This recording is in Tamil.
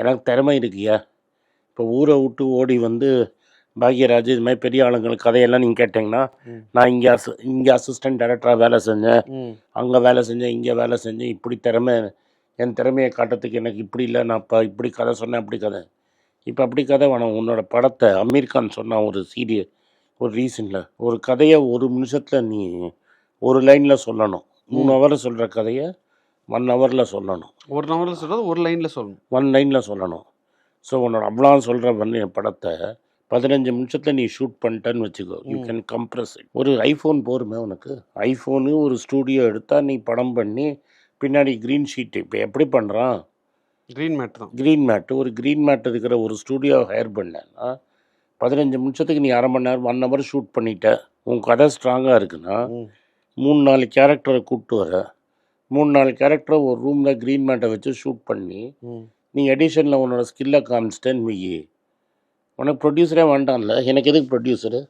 எனக்கு திறமை இருக்குயா. இப்போ ஊரை விட்டு ஓடி வந்து பாக்யராஜ் இது மாதிரி பெரிய ஆளுங்களுக்கு கதையெல்லாம் நீங்கள் கேட்டிங்கன்னா, நான் இங்கே அசிஸ்டன்ட் டைரக்டராக வேலை செஞ்சேன், அங்கே வேலை செஞ்சேன், இங்கே வேலை செஞ்சேன், இப்படி என் திறமையை காட்டுறதுக்கு எனக்கு இப்படி இல்லை, நான் இப்போ இப்படி கதை சொன்னேன், அப்படி கதை. இப்போ அப்படி கதை வேணாம். உன்னோட படத்தை அமீர் கான் சொன்னான் ஒரு ரீசனில், ஒரு கதையை 1 நிமிஷத்தில் நீ ஒரு லைனில் சொல்லணும். 3 ஹவர் சொல்கிற கதையை 1 ஹவரில் சொல்லணும். 1 ஹவரில் சொல்கிறது 1 லைனில் சொல்லணும். 1 லைனில் சொல்லணும். ஸோ உன்னோட அவ்வளோ சொல்கிற என் படத்தை 15 நிமிஷத்தில் நீ ஷூட் பண்ணிட்டேன்னு வச்சுக்கோ. You can compress it. ஒரு ஐஃபோன் போருமே உனக்கு. ஐஃபோனு ஒரு ஸ்டூடியோ எடுத்தால் நீ படம் பண்ணி பின்னாடி க்ரீன் ஷீட்டு இப்போ எப்படி பண்ணுறான், க்ரீன் மேட் தான். க்ரீன் மேட்டு, ஒரு க்ரீன் மேட் இருக்கிற ஒரு ஸ்டூடியோ ஹையர் பண்ணேன்னா 15 நிமிஷத்துக்கு நீ அரை மணி நேரம் 1 ஹவர் ஷூட் பண்ணிட்ட. உன் கதை ஸ்ட்ராங்காக இருக்குன்னா 3-4 கேரக்டரை கூப்பிட்டு வர, 3-4 கேரக்டரை ஒரு ரூமில் க்ரீன் மேட்டை வச்சு ஷூட் பண்ணி நீ எடிஷனில் உன்னோட ஸ்கில்லை காமிச்சிட்டேன்னு வையி, உனக்கு ப்ரொடியூசரே வேண்டாம்ல. எனக்கு எதுக்கு ப்ரொடியூசரு?